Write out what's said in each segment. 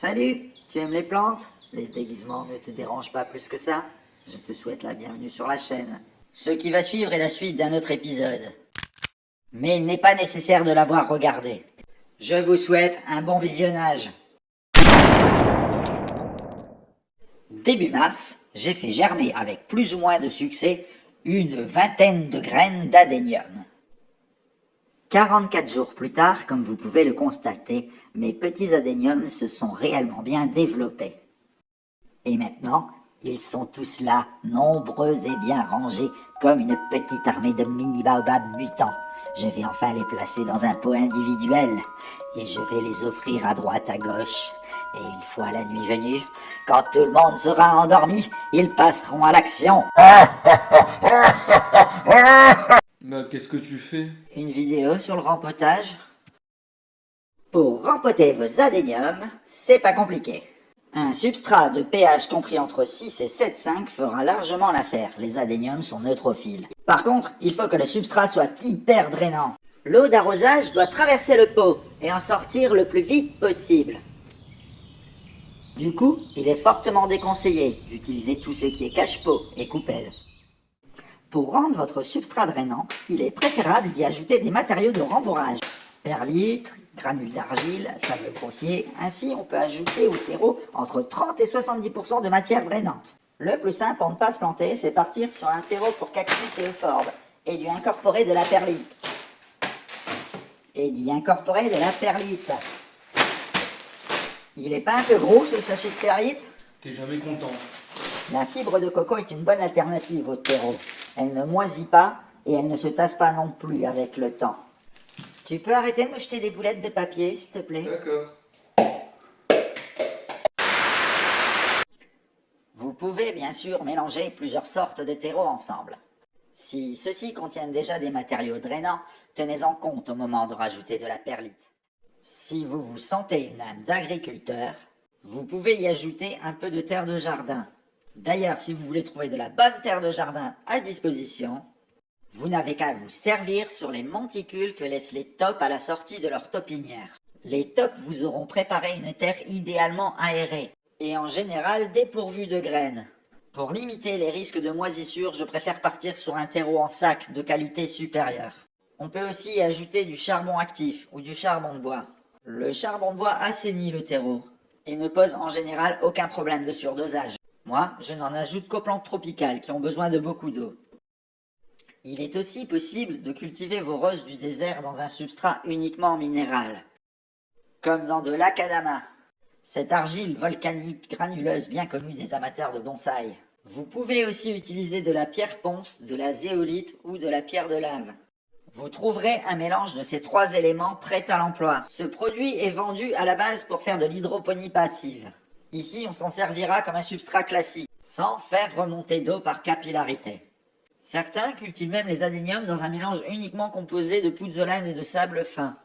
Salut, tu aimes les plantes? Les déguisements ne te dérangent pas plus que ça? Je te souhaite la bienvenue sur la chaîne. Ce qui va suivre est la suite d'un autre épisode. Mais il n'est pas nécessaire de l'avoir regardé. Je vous souhaite un bon visionnage. Début mars, j'ai fait germer avec plus ou moins de succès une vingtaine de graines d'adénium. 44 jours plus tard, comme vous pouvez le constater, mes petits adéniums se sont réellement bien développés. Et maintenant, ils sont tous là, nombreux et bien rangés, comme une petite armée de mini-baobabs mutants. Je vais enfin les placer dans un pot individuel, et je vais les offrir à droite à gauche. Et une fois la nuit venue, quand tout le monde sera endormi, ils passeront à l'action. Bah, qu'est-ce que tu fais? Une vidéo sur le rempotage. Pour rempoter vos adéniums, c'est pas compliqué. Un substrat de pH compris entre 6 et 7,5 fera largement l'affaire. Les adéniums sont neutrophiles. Par contre, il faut que le substrat soit hyper drainant. L'eau d'arrosage doit traverser le pot et en sortir le plus vite possible. Du coup, il est fortement déconseillé d'utiliser tout ce qui est cache-pot et coupelle. Pour rendre votre substrat drainant, il est préférable d'y ajouter des matériaux de rembourrage. Perlitre, granules d'argile, sable grossier, ainsi on peut ajouter au terreau entre 30 et 70% de matière drainante. Le plus simple pour ne pas se planter, c'est partir sur un terreau pour cactus et euphorbes et d'y incorporer de la perlite. Il est pas un peu gros ce sachet de perlite? T'es jamais content. La fibre de coco est une bonne alternative au terreau. Elle ne moisit pas et elle ne se tasse pas non plus avec le temps. Tu peux arrêter de me jeter des boulettes de papier, s'il te plaît? D'accord. Vous pouvez bien sûr mélanger plusieurs sortes de terreaux ensemble. Si ceux-ci contiennent déjà des matériaux drainants, tenez-en compte au moment de rajouter de la perlite. Si vous vous sentez une âme d'agriculteur, vous pouvez y ajouter un peu de terre de jardin. D'ailleurs, si vous voulez trouver de la bonne terre de jardin à disposition, vous n'avez qu'à vous servir sur les monticules que laissent les taupes à la sortie de leur taupinière. Les taupes vous auront préparé une terre idéalement aérée et en général dépourvue de graines. Pour limiter les risques de moisissure, je préfère partir sur un terreau en sac de qualité supérieure. On peut aussi y ajouter du charbon actif ou du charbon de bois. Le charbon de bois assainit le terreau et ne pose en général aucun problème de surdosage. Moi, je n'en ajoute qu'aux plantes tropicales qui ont besoin de beaucoup d'eau. Il est aussi possible de cultiver vos roses du désert dans un substrat uniquement minéral, comme dans de l'akadama, cette argile volcanique granuleuse bien connue des amateurs de bonsaï. Vous pouvez aussi utiliser de la pierre ponce, de la zéolite ou de la pierre de lave. Vous trouverez un mélange de ces trois éléments prêt à l'emploi. Ce produit est vendu à la base pour faire de l'hydroponie passive. Ici, on s'en servira comme un substrat classique, sans faire remonter d'eau par capillarité. Certains cultivent même les adéniums dans un mélange uniquement composé de pouzzolane et de sable fin.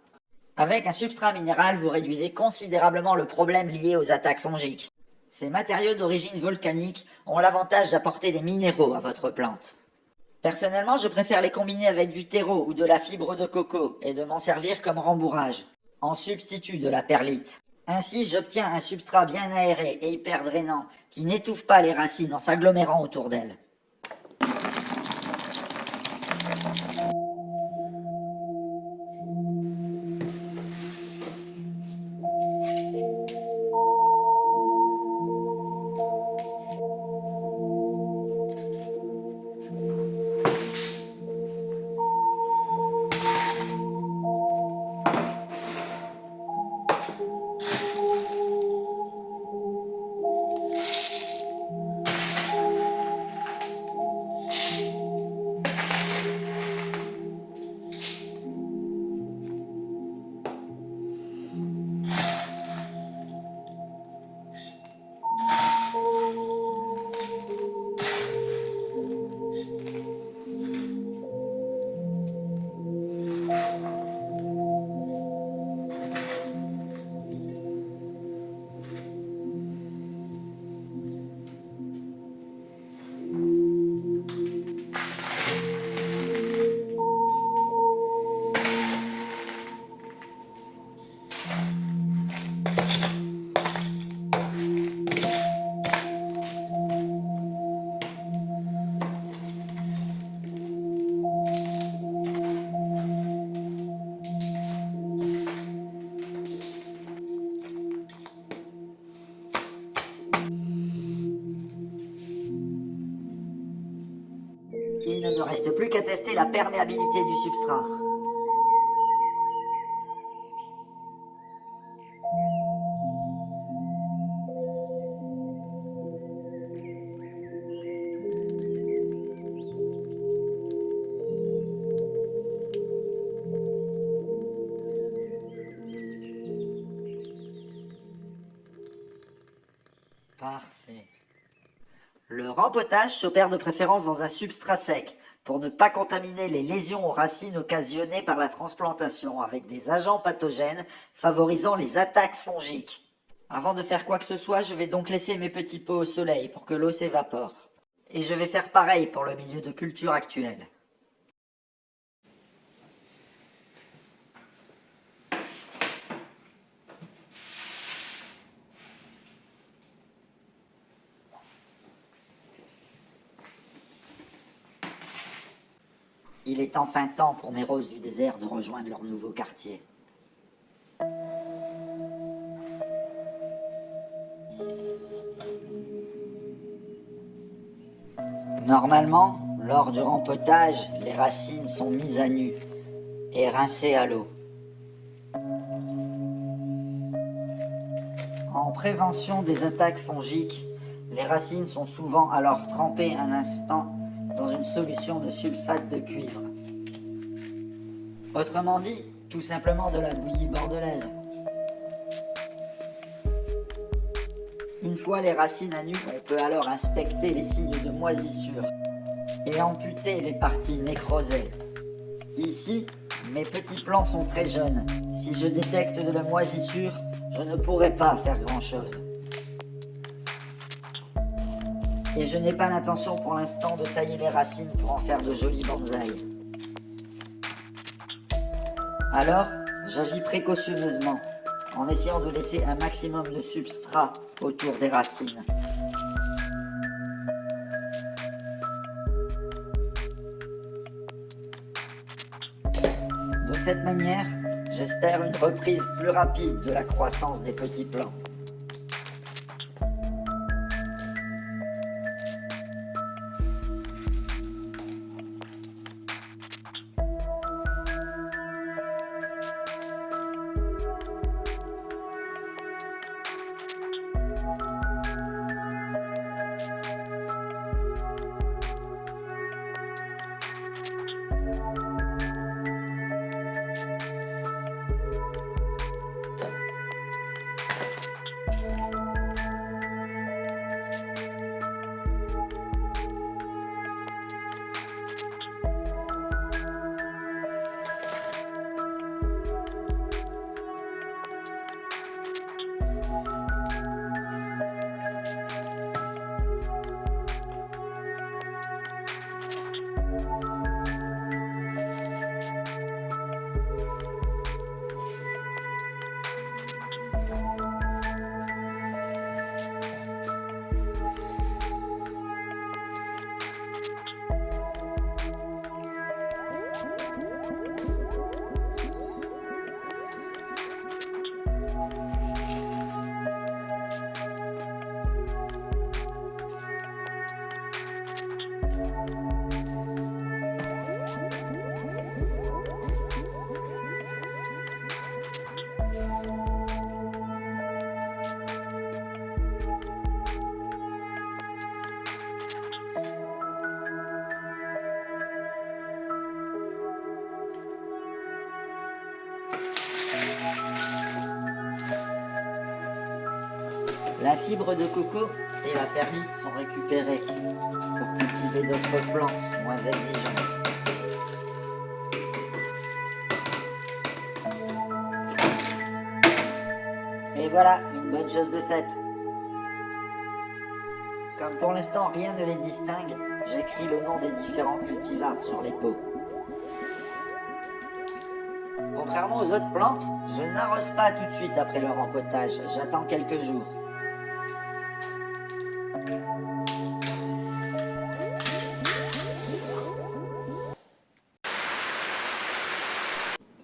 Avec un substrat minéral, vous réduisez considérablement le problème lié aux attaques fongiques. Ces matériaux d'origine volcanique ont l'avantage d'apporter des minéraux à votre plante. Personnellement, je préfère les combiner avec du terreau ou de la fibre de coco et de m'en servir comme rembourrage, en substitut de la perlite. Ainsi, j'obtiens un substrat bien aéré et hyper drainant qui n'étouffe pas les racines en s'agglomérant autour d'elles. reste plus qu'à tester la perméabilité du substrat. Parfait. Le rempotage s'opère de préférence dans un substrat sec pour ne pas contaminer les lésions aux racines occasionnées par la transplantation avec des agents pathogènes favorisant les attaques fongiques. Avant de faire quoi que ce soit, je vais donc laisser mes petits pots au soleil pour que l'eau s'évapore. Et je vais faire pareil pour le milieu de culture actuel. Il est enfin temps pour mes roses du désert de rejoindre leur nouveau quartier. Normalement, lors du rempotage, les racines sont mises à nu et rincées à l'eau. En prévention des attaques fongiques, les racines sont souvent alors trempées un instant dans une solution de sulfate de cuivre. Autrement dit, tout simplement de la bouillie bordelaise. Une fois les racines à nu, on peut alors inspecter les signes de moisissure et amputer les parties nécrosées. Ici, mes petits plants sont très jeunes. Si je détecte de la moisissure, je ne pourrai pas faire grand-chose. Et je n'ai pas l'intention pour l'instant de tailler les racines pour en faire de jolis bonsaïs. Alors, j'agis précautionneusement, en essayant de laisser un maximum de substrat autour des racines. De cette manière, j'espère une reprise plus rapide de la croissance des petits plants. La fibre de coco et la perlite sont récupérées pour cultiver d'autres plantes moins exigeantes. Et voilà, une bonne chose de faite. Comme pour l'instant rien ne les distingue, j'écris le nom des différents cultivars sur les pots. Contrairement aux autres plantes, je n'arrose pas tout de suite après le rempotage, j'attends quelques jours.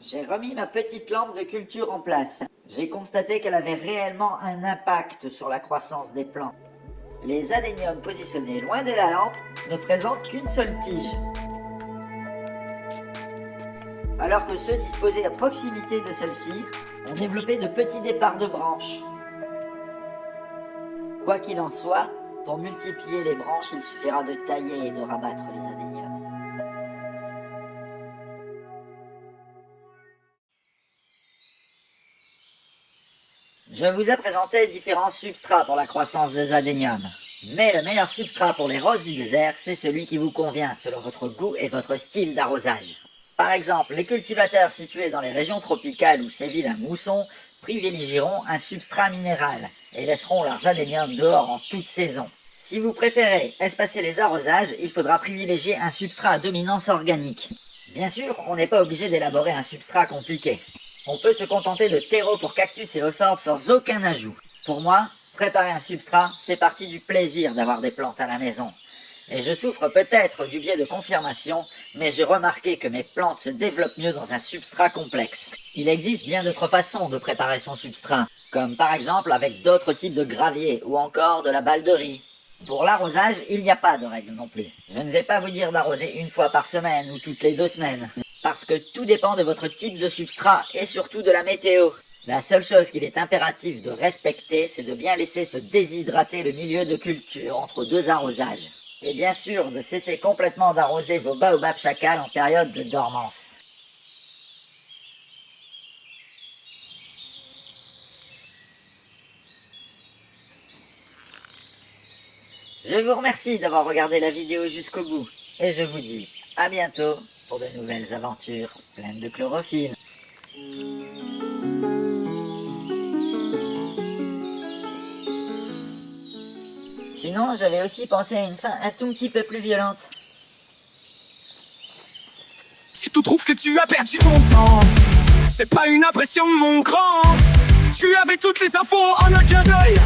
J'ai remis ma petite lampe de culture en place. J'ai constaté qu'elle avait réellement un impact sur la croissance des plants. Les adéniums positionnés loin de la lampe ne présentent qu'une seule tige. alors que ceux disposés à proximité de celle-ci ont développé de petits départs de branches. Quoi qu'il en soit, pour multiplier les branches, il suffira de tailler et de rabattre les adéniums. Je vous ai présenté différents substrats pour la croissance des adéniums. Mais le meilleur substrat pour les roses du désert, c'est celui qui vous convient selon votre goût et votre style d'arrosage. Par exemple, les cultivateurs situés dans les régions tropicales où sévit la mousson privilégieront un substrat minéral et laisseront leurs adéniums dehors en toute saison. Si vous préférez espacer les arrosages, il faudra privilégier un substrat à dominance organique. Bien sûr, on n'est pas obligé d'élaborer un substrat compliqué. On peut se contenter de terreau pour cactus et euphorbes sans aucun ajout. Pour moi, préparer un substrat fait partie du plaisir d'avoir des plantes à la maison. Et je souffre peut-être du biais de confirmation, mais j'ai remarqué que mes plantes se développent mieux dans un substrat complexe. Il existe bien d'autres façons de préparer son substrat, comme par exemple avec d'autres types de gravier ou encore de la balle de riz. Pour l'arrosage, il n'y a pas de règle non plus. Je ne vais pas vous dire d'arroser une fois par semaine ou toutes les 2 semaines, parce que tout dépend de votre type de substrat et surtout de la météo. La seule chose qu'il est impératif de respecter, c'est de bien laisser se déshydrater le milieu de culture entre 2 arrosages. Et bien sûr, de cesser complètement d'arroser vos baobabs chacals en période de dormance. Je vous remercie d'avoir regardé la vidéo jusqu'au bout, et je vous dis à bientôt pour de nouvelles aventures pleines de chlorophylle. Sinon, j'avais aussi pensé à une fin un tout petit peu plus violente. Si tu trouves que tu as perdu ton temps, c'est pas une impression mon grand. Tu avais toutes les infos en un clin d'œil.